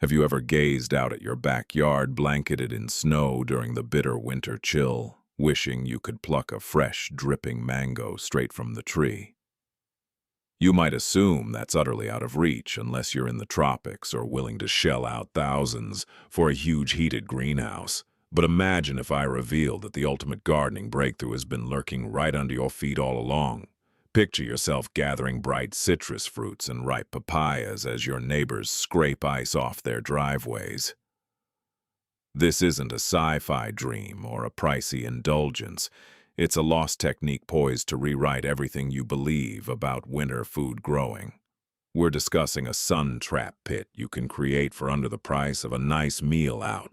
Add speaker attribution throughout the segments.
Speaker 1: Have you ever gazed out at your backyard blanketed in snow during the bitter winter chill, wishing you could pluck a fresh, dripping mango straight from the tree? You might assume that's utterly out of reach unless you're in the tropics or willing to shell out thousands for a huge heated greenhouse. But imagine if I revealed that the ultimate gardening breakthrough has been lurking right under your feet all along. Picture yourself gathering bright citrus fruits and ripe papayas as your neighbors scrape ice off their driveways. This isn't a sci-fi dream or a pricey indulgence. It's a lost technique poised to rewrite everything you believe about winter food growing. We're discussing a sun trap pit you can create for under the price of a nice meal out.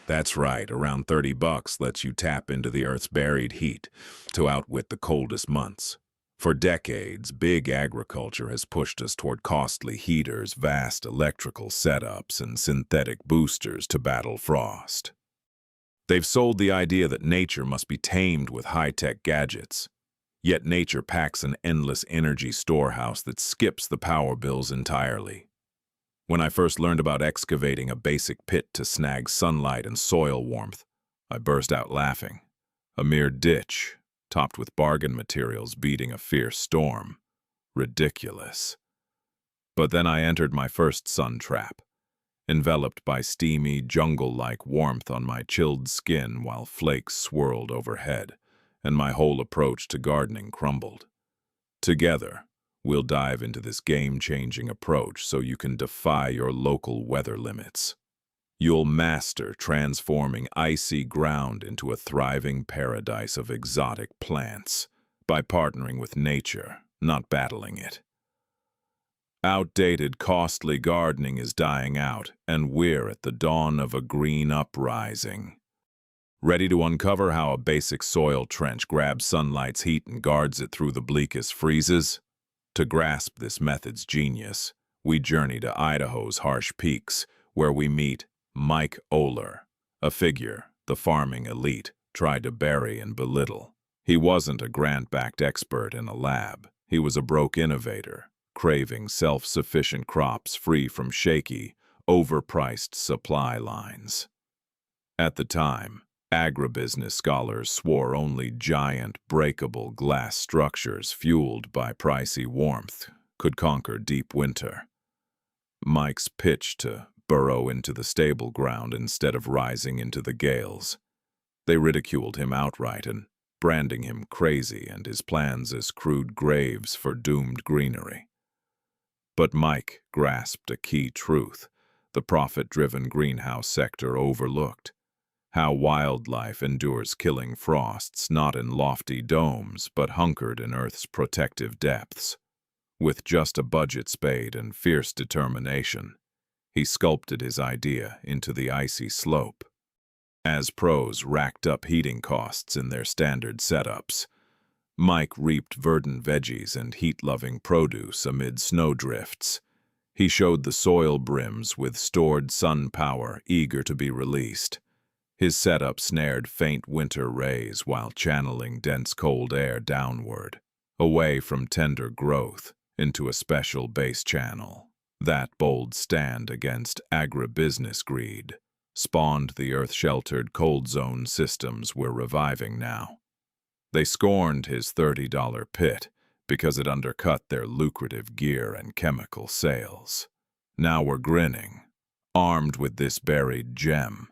Speaker 1: That's right, around $30 lets you tap into the Earth's buried heat to outwit the coldest months. For decades, big agriculture has pushed us toward costly heaters, vast electrical setups, and synthetic boosters to battle frost. They've sold the idea that nature must be tamed with high-tech gadgets. Yet nature packs an endless energy storehouse that skips the power bills entirely. When I first learned about excavating a basic pit to snag sunlight and soil warmth, I burst out laughing. A mere ditch, topped with bargain materials beating a fierce storm. Ridiculous. But then I entered my first sun trap, enveloped by steamy, jungle-like warmth on my chilled skin while flakes swirled overhead, and my whole approach to gardening crumbled. Together, we'll dive into this game-changing approach so you can defy your local weather limits. You'll master transforming icy ground into a thriving paradise of exotic plants by partnering with nature, not battling it. Outdated, costly gardening is dying out, and we're at the dawn of a green uprising. Ready to uncover how a basic soil trench grabs sunlight's heat and guards it through the bleakest freezes? To grasp this method's genius, we journey to Idaho's harsh peaks, where we meet Mike Oler, a figure the farming elite tried to bury and belittle. He wasn't a grant-backed expert in a lab. He was a broke innovator, craving self-sufficient crops free from shaky, overpriced supply lines. At the time, agribusiness scholars swore only giant, breakable glass structures fueled by pricey warmth could conquer deep winter. Mike's pitch to burrow into the stable ground instead of rising into the gales. They ridiculed him outright and branding him crazy and his plans as crude graves for doomed greenery. But Mike grasped a key truth the profit-driven greenhouse sector overlooked: how wildlife endures killing frosts not in lofty domes but hunkered in Earth's protective depths. With just a budget spade and fierce determination, he sculpted his idea into the icy slope. As pros racked up heating costs in their standard setups, Mike reaped verdant veggies and heat-loving produce amid snowdrifts. He showed the soil brims with stored sun power eager to be released. His setup snared faint winter rays while channeling dense cold air downward, away from tender growth into a special base channel. That bold stand against agribusiness greed spawned the earth-sheltered cold zone systems we're reviving now. They scorned his $30 pit because it undercut their lucrative gear and chemical sales. Now we're grinning, armed with this buried gem,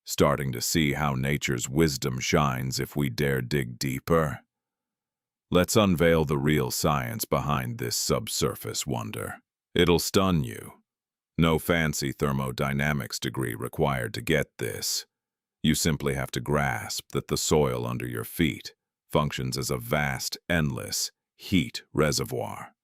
Speaker 1: starting to see how nature's wisdom shines if we dare dig deeper. Let's unveil the real science behind this subsurface wonder. It'll stun you. No fancy thermodynamics degree required to get this. You simply have to grasp that the soil under your feet functions as a vast, endless heat reservoir.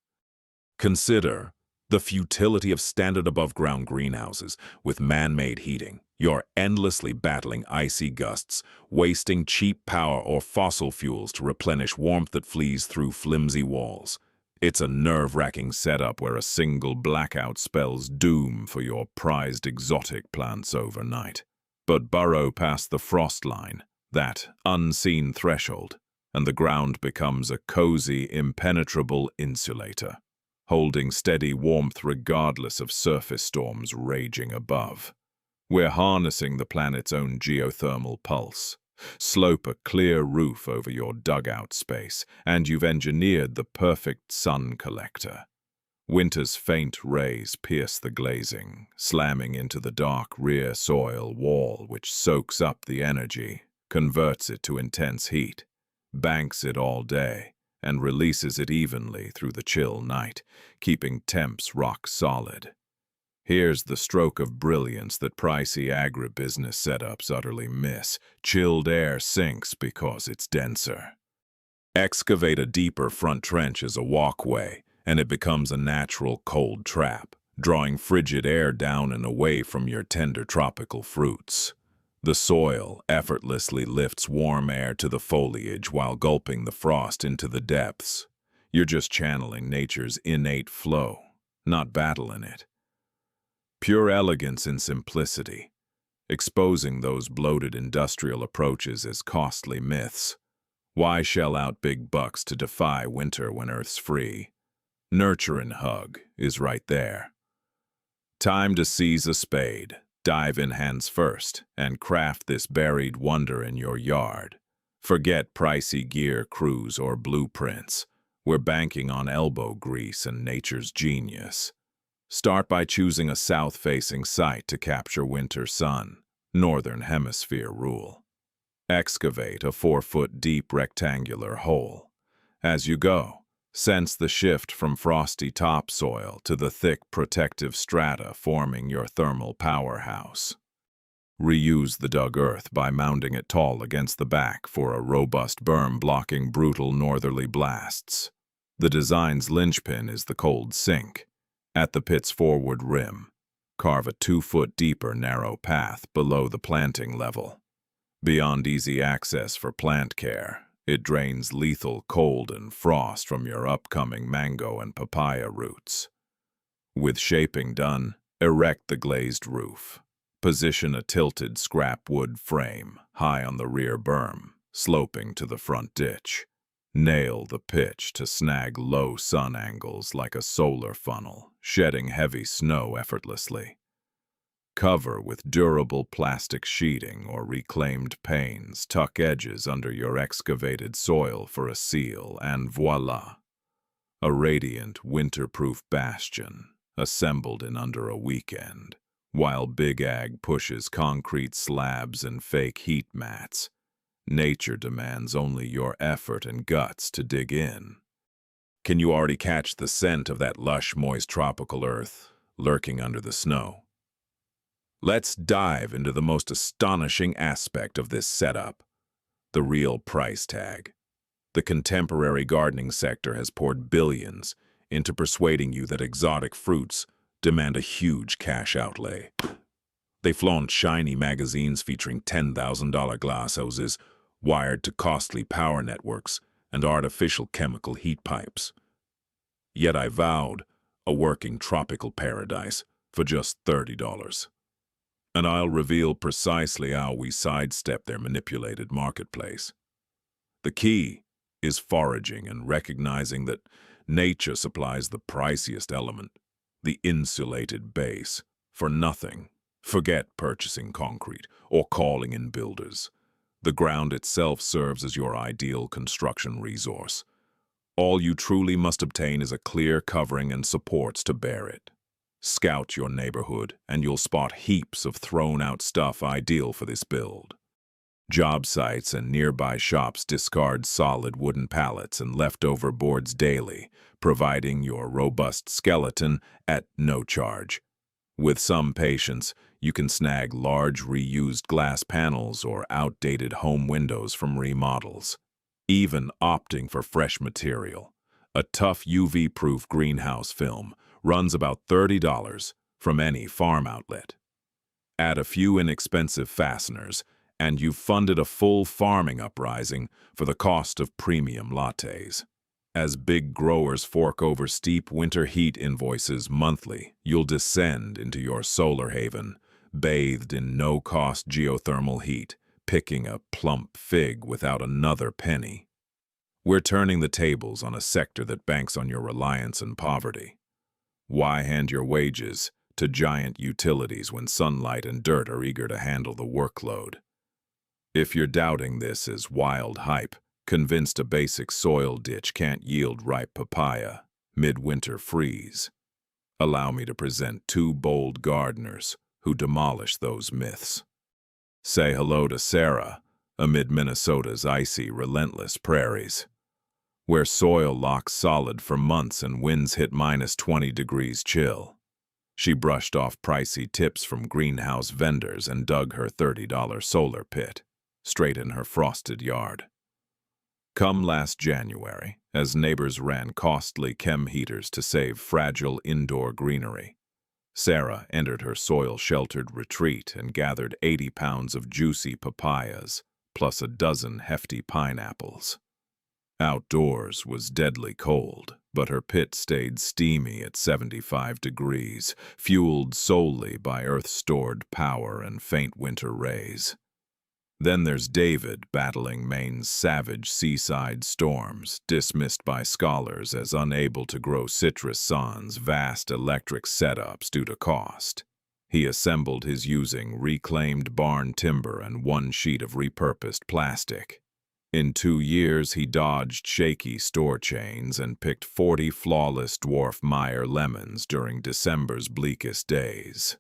Speaker 1: Consider the futility of standard above-ground greenhouses with man-made heating. You're endlessly battling icy gusts, wasting cheap power or fossil fuels to replenish warmth that flees through flimsy walls. It's a nerve-wracking setup where a single blackout spells doom for your prized exotic plants overnight. But burrow past the frost line, that unseen threshold, and the ground becomes a cozy, impenetrable insulator. holding steady warmth regardless of surface storms raging above. We're harnessing the planet's own geothermal pulse. Slope a clear roof over your dugout space, and you've engineered the perfect sun collector. Winter's faint rays pierce the glazing, slamming into the dark rear soil wall which soaks up the energy, converts it to intense heat, banks it all day, and releases it evenly through the chill night, keeping temps rock solid. Here's the stroke of brilliance that pricey agribusiness setups utterly miss. Chilled air sinks because it's denser. Excavate a deeper front trench as a walkway, and it becomes a natural cold trap, drawing frigid air down and away from your tender tropical fruits. The soil effortlessly lifts warm air to the foliage while gulping the frost into the depths. You're just channeling nature's innate flow, not battling it. Pure elegance and simplicity, exposing those bloated industrial approaches as costly myths. Why shell out big bucks to defy winter when Earth's free? Nurture and hug is right there. Time to seize a spade, dive in hands first, and craft this buried wonder in your yard. Forget pricey gear, crews, or blueprints. We're banking on elbow grease and nature's genius. Start by choosing a south-facing site to capture winter sun, northern hemisphere rule. Excavate a 4-foot-deep rectangular hole. As you go, sense the shift from frosty topsoil to the thick protective strata forming your thermal powerhouse. Reuse the dug earth by mounding it tall against the back for a robust berm blocking brutal northerly blasts. The design's linchpin is the cold sink. At the pit's forward rim, carve a 2-foot deeper narrow path below the planting level. Beyond easy access for plant care, it drains lethal cold and frost from your upcoming mango and papaya roots. With shaping done, erect the glazed roof. Position a tilted scrap wood frame high on the rear berm, sloping to the front ditch. Nail the pitch to snag low sun angles like a solar funnel, shedding heavy snow effortlessly. Cover with durable plastic sheeting or reclaimed panes, tuck edges under your excavated soil for a seal, and voila! A radiant, winter-proof bastion, assembled in under a weekend, while Big Ag pushes concrete slabs and fake heat mats. Nature demands only your effort and guts to dig in. Can you already catch the scent of that lush, moist tropical earth lurking under the snow? Let's dive into the most astonishing aspect of this setup, the real price tag. The contemporary gardening sector has poured billions into persuading you that exotic fruits demand a huge cash outlay. They flaunt shiny magazines featuring $10,000 glasshouses wired to costly power networks and artificial chemical heat pipes. Yet I vowed a working tropical paradise for just $30. And I'll reveal precisely how we sidestep their manipulated marketplace. The key is foraging and recognizing that nature supplies the priciest element, the insulated base, for nothing. Forget purchasing concrete or calling in builders. The ground itself serves as your ideal construction resource. All you truly must obtain is a clear covering and supports to bear it. Scout your neighborhood, and you'll spot heaps of thrown-out stuff ideal for this build. Job sites and nearby shops discard solid wooden pallets and leftover boards daily, providing your robust skeleton at no charge. With some patience, you can snag large reused glass panels or outdated home windows from remodels. Even opting for fresh material, a tough UV-proof greenhouse film runs about $30 from any farm outlet. Add a few inexpensive fasteners, and you've funded a full farming uprising for the cost of premium lattes. As big growers fork over steep winter heat invoices monthly, you'll descend into your solar haven, bathed in no-cost geothermal heat, picking a plump fig without another penny. We're turning the tables on a sector that banks on your reliance and poverty. Why hand your wages to giant utilities when sunlight and dirt are eager to handle the workload? If you're doubting this as wild hype, convinced a basic soil ditch can't yield ripe papaya, midwinter freeze, allow me to present two bold gardeners who demolish those myths. Say hello to Sarah, amid Minnesota's icy, relentless prairies, where soil locks solid for months and winds hit -20 degrees chill. She brushed off pricey tips from greenhouse vendors and dug her $30 solar pit, straight in her frosted yard. Come last January, as neighbors ran costly chem heaters to save fragile indoor greenery, Sarah entered her soil-sheltered retreat and gathered 80 pounds of juicy papayas, plus a dozen hefty pineapples. Outdoors was deadly cold, but her pit stayed steamy at 75 degrees, fueled solely by Earth-stored power and faint winter rays. Then there's David battling Maine's savage seaside storms, dismissed by scholars as unable to grow citrus sans vast electric setups due to cost. He assembled his using reclaimed barn timber and one sheet of repurposed plastic. In 2 years, he dodged shaky store chains and picked 40 flawless dwarf Meyer lemons during December's bleakest days.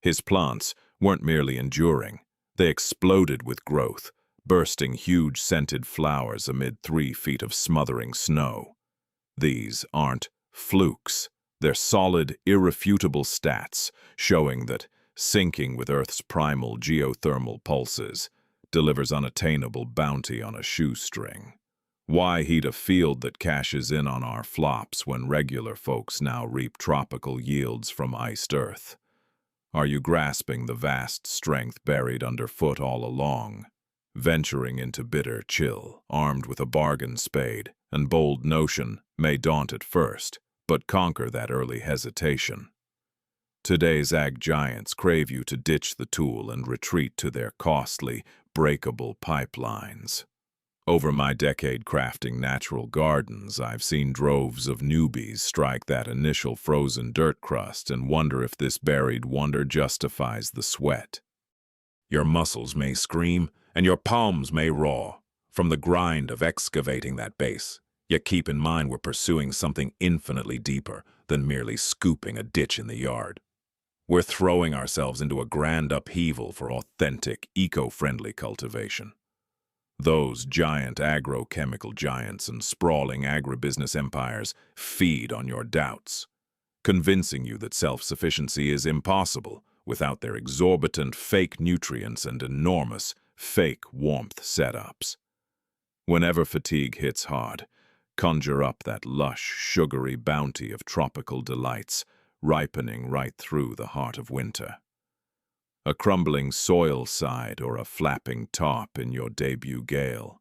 Speaker 1: His plants weren't merely enduring. They exploded with growth, bursting huge scented flowers amid 3 feet of smothering snow. These aren't flukes. They're solid, irrefutable stats, showing that syncing with Earth's primal geothermal pulses delivers unattainable bounty on a shoestring. Why heat a field that cashes in on our flops when regular folks now reap tropical yields from iced Earth? Are you grasping the vast strength buried underfoot all along, venturing into bitter chill, armed with a bargain spade and bold notion may daunt at first, but conquer that early hesitation? Today's ag giants crave you to ditch the tool and retreat to their costly, breakable pipelines. Over my decade crafting natural gardens, I've seen droves of newbies strike that initial frozen dirt crust and wonder if this buried wonder justifies the sweat. Your muscles may scream, and your palms may raw from the grind of excavating that base, yet keep in mind we're pursuing something infinitely deeper than merely scooping a ditch in the yard. We're throwing ourselves into a grand upheaval for authentic, eco-friendly cultivation. Those giant agrochemical giants and sprawling agribusiness empires feed on your doubts, convincing you that self-sufficiency is impossible without their exorbitant fake nutrients and enormous fake warmth setups. Whenever fatigue hits hard, conjure up that lush, sugary bounty of tropical delights, ripening right through the heart of winter. A crumbling soil side or a flapping top in your debut gale.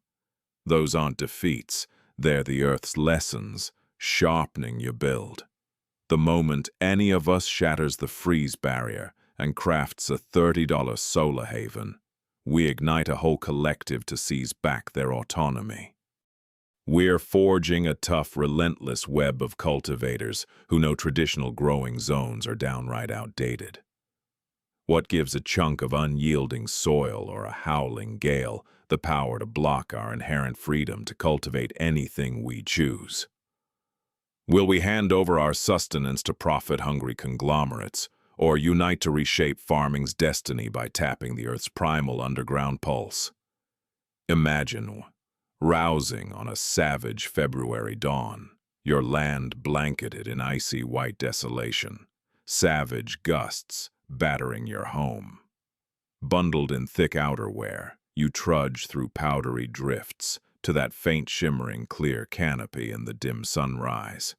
Speaker 1: Those aren't defeats, they're the Earth's lessons, sharpening your build. The moment any of us shatters the freeze barrier and crafts a $30 solar haven, we ignite a whole collective to seize back their autonomy. We're forging a tough, relentless web of cultivators who know traditional growing zones are downright outdated. What gives a chunk of unyielding soil or a howling gale the power to block our inherent freedom to cultivate anything we choose? Will we hand over our sustenance to profit-hungry conglomerates, or unite to reshape farming's destiny by tapping the Earth's primal underground pulse? Imagine rousing on a savage February dawn, your land blanketed in icy white desolation, savage gusts battering your home. Bundled in thick outerwear, you trudge through powdery drifts to that faint shimmering clear canopy in the dim sunrise.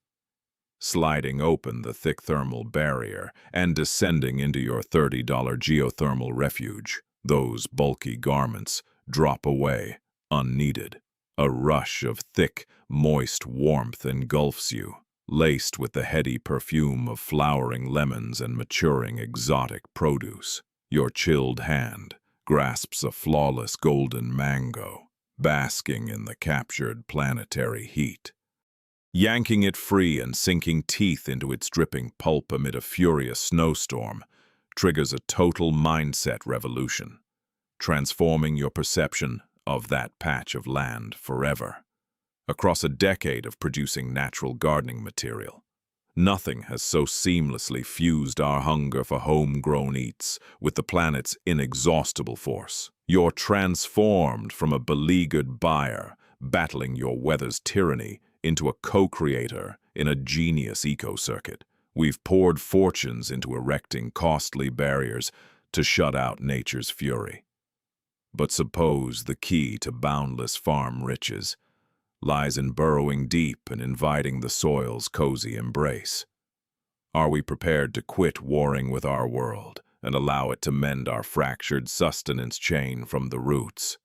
Speaker 1: Sliding open the thick thermal barrier and descending into your $30 geothermal refuge, those bulky garments drop away unneeded. A rush of thick, moist warmth engulfs you, laced with the heady perfume of flowering lemons and maturing exotic produce. Your chilled hand grasps a flawless golden mango, basking in the captured planetary heat. Yanking it free and sinking teeth into its dripping pulp amid a furious snowstorm triggers a total mindset revolution, transforming your perception of that patch of land forever. Across a decade of producing natural gardening material, nothing has so seamlessly fused our hunger for homegrown eats with the planet's inexhaustible force. You're transformed from a beleaguered buyer battling your weather's tyranny into a co-creator in a genius eco-circuit. We've poured fortunes into erecting costly barriers to shut out nature's fury. But suppose the key to boundless farm riches lies in burrowing deep and inviting the soil's cozy embrace. Are we prepared to quit warring with our world and allow it to mend our fractured sustenance chain from the roots?